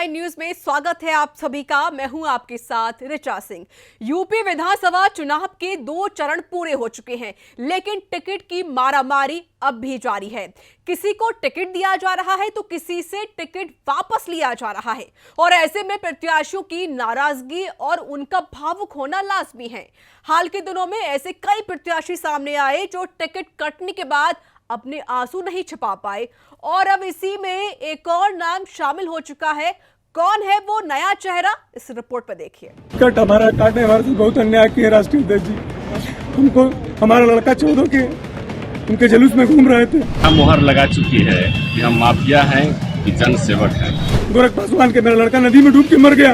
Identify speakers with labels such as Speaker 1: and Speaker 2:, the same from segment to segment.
Speaker 1: 9 news में स्वागत है आप सभी का। मैं हूं आपके साथ ऋचा सिंह। यूपी विधानसभा चुनाव के 2 चरण पूरे हो चुके हैं, लेकिन टिकट की मारामारी अब भी जारी है। किसी को टिकट दिया जा रहा है तो किसी से टिकट वापस लिया जा रहा है, और ऐसे में प्रत्याशियों की नाराजगी और उनका भावुक होना लाजमी है। हाल के दिनों में ऐसे कई प्रत्याशी सामने आए जो टिकट कटने के बाद अपने आंसू नहीं छिपा पाए, और अब इसी में एक और नाम शामिल हो चुका है। कौन है वो नया चेहरा, इस रिपोर्ट पर देखिए।
Speaker 2: कट हमारा काटने हमारे से बहुत अन्याय किया राष्ट्रीय अध्यक्ष जी। हमको हमारा लड़का 14 के उनके जुलूस में घूम रहे थे।
Speaker 3: हम मुहर लगा चुकी है कि हम माफिया हैं कि जन सेवक हैं।
Speaker 2: गोरख पासवान के मेरा लड़का नदी में डूब के मर गया,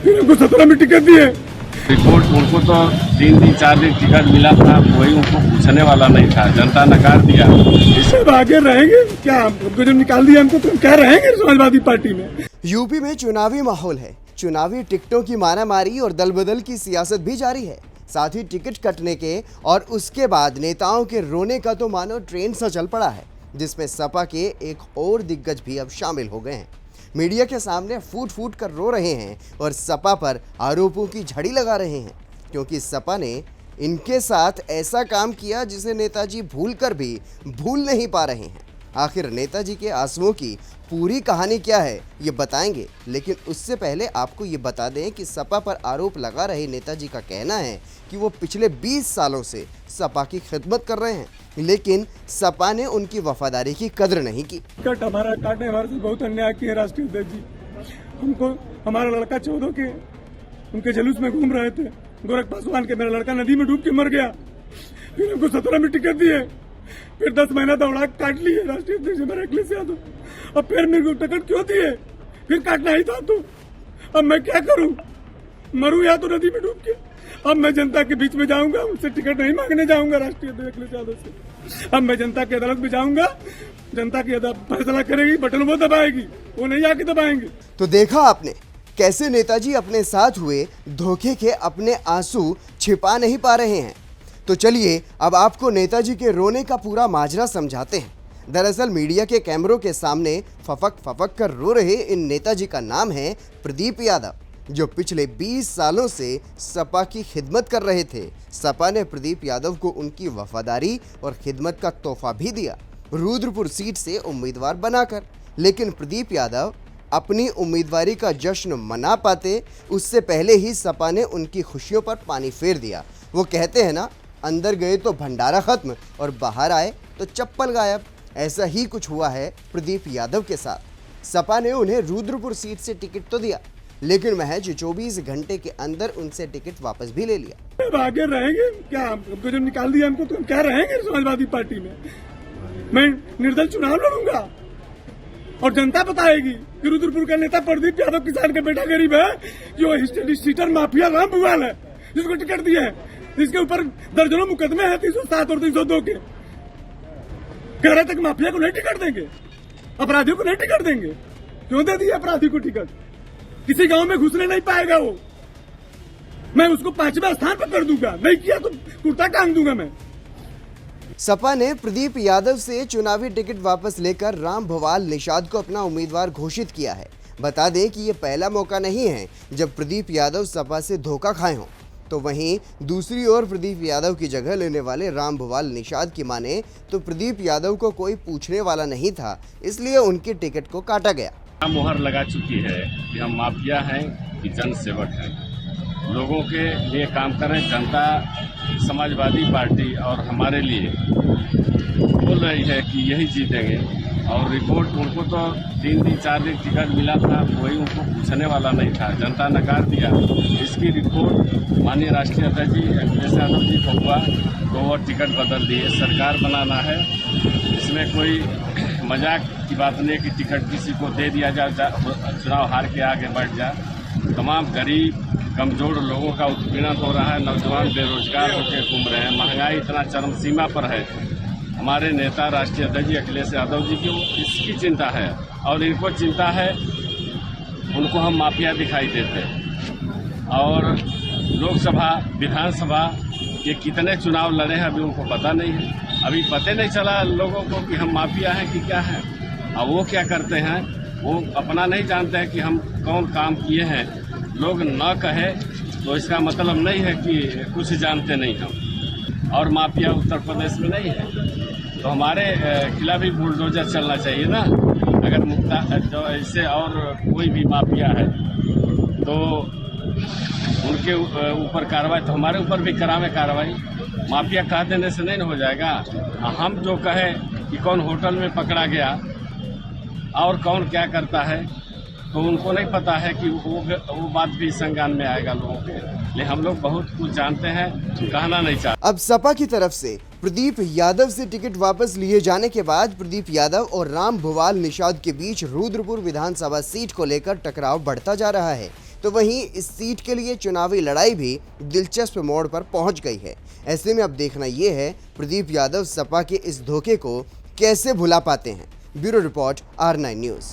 Speaker 2: फिर उनको 17 में टिकट दिए।
Speaker 3: रिपोर्ट उनको तो 3 दिन 4 दिन टिकट मिला था, कोई उनको पूछने वाला नहीं था, जनता नकार दिया।
Speaker 2: इससे आगे रहेंगे क्या? हमको जब निकाल दिया हमको तो क्या रहेंगे समाजवादी पार्टी में।
Speaker 4: यूपी में चुनावी माहौल है। चुनावी टिकटों की मारामारी और दल बदल की सियासत भी जारी है। साथ ही टिकट कटने के और उसके बाद नेताओं के रोने का तो मानो ट्रेंड सा चल पड़ा है, जिसमें सपा के एक और दिग्गज भी अब शामिल हो गए हैं। मीडिया के सामने फूट फूट कर रो रहे हैं और सपा पर आरोपों की झड़ी लगा रहे हैं, क्योंकि सपा ने इनके साथ ऐसा काम किया जिसे नेताजी भूलकर भी भूल नहीं पा रहे हैं। आखिर नेताजी के आंसुओं की पूरी कहानी क्या है ये बताएंगे, लेकिन उससे पहले आपको ये बता दें कि सपा पर आरोप लगा रहे नेताजी का कहना है कि वो पिछले 20 सालों से सपा की खिदमत कर रहे हैं, लेकिन सपा ने उनकी वफादारी की कद्र नहीं की।
Speaker 2: कट हमारा काटने हमारे से बहुत अन्याय किया राष्ट्रीय अध्यक्ष जी। हमको हमारा लड़का 14 के उनके जुलूस में घूम रहे थे। गोरख पासवान के मेरा लड़का नदी में डूब के मर गया, फिर हमको 17 में टिकट दिए, फिर 10 महीना दौड़ा काट लिए राष्ट्रीय अध्यक्ष मेरा अखिलेश यादव। अब फिर मेरे को टिकट क्यों दिए? फिर काटना ही था तो अब मैं क्या करूं? मरूं या तो नदी में डूब के। अब मैं जनता के बीच में जाऊंगा, उनसे टिकट नहीं मांगने जाऊंगा राष्ट्रीय अध्यक्ष अखिलेश यादव से। अब मैं जनता की अदालत में जाऊंगा, जनता की फैसला करेगी, बटन वो दबाएगी, वो नहीं आके दबाएंगे।
Speaker 4: तो देखा आपने कैसे नेताजी अपने साथ हुए धोखे के अपने आंसू छिपा नहीं पा रहे हैं। तो चलिए अब आपको नेताजी के रोने का पूरा माजरा समझाते हैं। दरअसल मीडिया के कैमरों के सामने फफक कर रो रहे इन नेताजी का नाम है प्रदीप यादव, जो पिछले 20 सालों से सपा की खिदमत कर रहे थे। सपा ने प्रदीप यादव को उनकी वफादारी और खिदमत का तोहफा भी दिया, रुद्रपुर सीट से उम्मीदवार बनाकर। लेकिन प्रदीप यादव अपनी उम्मीदवारी का जश्न मना पाते उससे पहले ही सपा ने उनकी खुशियों पर पानी फेर दिया। वो कहते हैं ना, अंदर गए तो भंडारा खत्म और बाहर आए तो चप्पल गायब। ऐसा ही कुछ हुआ है प्रदीप यादव के साथ। सपा ने उन्हें रुद्रपुर सीट से टिकट तो दिया, लेकिन महज 24 घंटे के अंदर उनसे टिकट वापस भी ले लिया।
Speaker 2: अब आगे रहेंगे क्या? हमको जब निकाल दिया हमको तो क्या रहेंगे समाजवादी पार्टी में। मैं निर्दल चुनाव लड़ूंगा और जनता बताएगी कि रुद्रपुर का नेता प्रदीप यादव किसान का बेटा गरीब है, जो सीटर माफिया राम भगवान है, जिसको टिकट दिया है। इसके ऊपर दर्जनों मुकदमे हैं 307 और 302 के। कह रहे थे कि माफिया को नहीं टिकट देंगे, अपराधियों को नहीं टिकट देंगे। क्यों दे दिया अपराधी को टिकट? किसी गांव में घुसने नहीं पाएगा वो। मैं उसको 5वें स्थान पर कर दूंगा, नहीं किया तो कुर्ता टांग दूंगा मैं।
Speaker 4: सपा ने प्रदीप यादव से चुनावी टिकट वापस लेकर राम भवाल निषाद को अपना उम्मीदवार घोषित किया है। बता दें कि ये पहला मौका नहीं है जब प्रदीप यादव सपा से धोखा खाए हों। तो वहीं दूसरी ओर प्रदीप यादव की जगह लेने वाले राम भवाल निषाद की माने तो प्रदीप यादव को कोई पूछने वाला नहीं था, इसलिए उनकी टिकट को काटा गया।
Speaker 3: हम मुहर लगा चुकी है कि हम माफिया हैं कि जन सेवक हैं। लोगों के लिए काम करें। जनता समाजवादी पार्टी और हमारे लिए बोल रही है कि यही जीतेंगे, और रिपोर्ट उनको तो 3 दिन 4 दिन टिकट मिला था, कोई उनको पूछने वाला नहीं था, जनता नकार दिया। इसकी रिपोर्ट माननीय राष्ट्रीय अध्यक्ष जी अखिलेश यादव जी को हुआ तो वो टिकट बदल दिए। सरकार बनाना है, इसमें कोई मजाक की बात नहीं कि टिकट किसी को दे दिया जा, चुनाव हार के आगे बढ़ जा। तमाम गरीब कमजोर लोगों का उत्पीड़न हो रहा है, नौजवान बेरोजगार होकर घूम रहे हैं, महंगाई इतना चरम सीमा पर है। हमारे नेता राष्ट्रीय अध्यक्ष अखिलेश यादव जी को इसकी चिंता है, और इनको चिंता है, उनको हम माफिया दिखाई देते हैं। और लोकसभा विधानसभा के कितने चुनाव लड़े हैं अभी उनको पता नहीं है। अभी पता नहीं चला लोगों को कि हम माफिया हैं कि क्या है। अब वो क्या करते हैं वो अपना नहीं जानते हैं कि हम कौन काम किए हैं। लोग न कहे तो इसका मतलब नहीं है कि कुछ जानते नहीं हम, और माफिया उत्तर प्रदेश में नहीं है तो हमारे खिलाफ भी बुलडोजर चलना चाहिए ना। अगर मुक्ता जो ऐसे और कोई भी माफिया है तो उनके ऊपर कार्रवाई, तो हमारे ऊपर भी करावे कार्रवाई। माफिया कह देने से नहीं हो जाएगा। हम जो कहे कि कौन होटल में पकड़ा गया और कौन क्या करता है तो उनको नहीं पता है कि वो बात भी संज्ञान में आएगा लोगों के। लेकिन हम लोग बहुत कुछ जानते हैं, कहना नहीं चाहते।
Speaker 4: अब सपा की तरफ से प्रदीप यादव से टिकट वापस लिए जाने के बाद प्रदीप यादव और राम भुवाल निषाद के बीच रुद्रपुर विधानसभा सीट को लेकर टकराव बढ़ता जा रहा है। तो वहीं इस सीट के लिए चुनावी लड़ाई भी दिलचस्प मोड़ पर पहुंच गई है। ऐसे में अब देखना यह है प्रदीप यादव सपा के इस धोखे को कैसे भुला पाते हैं। Bureau report R9 news.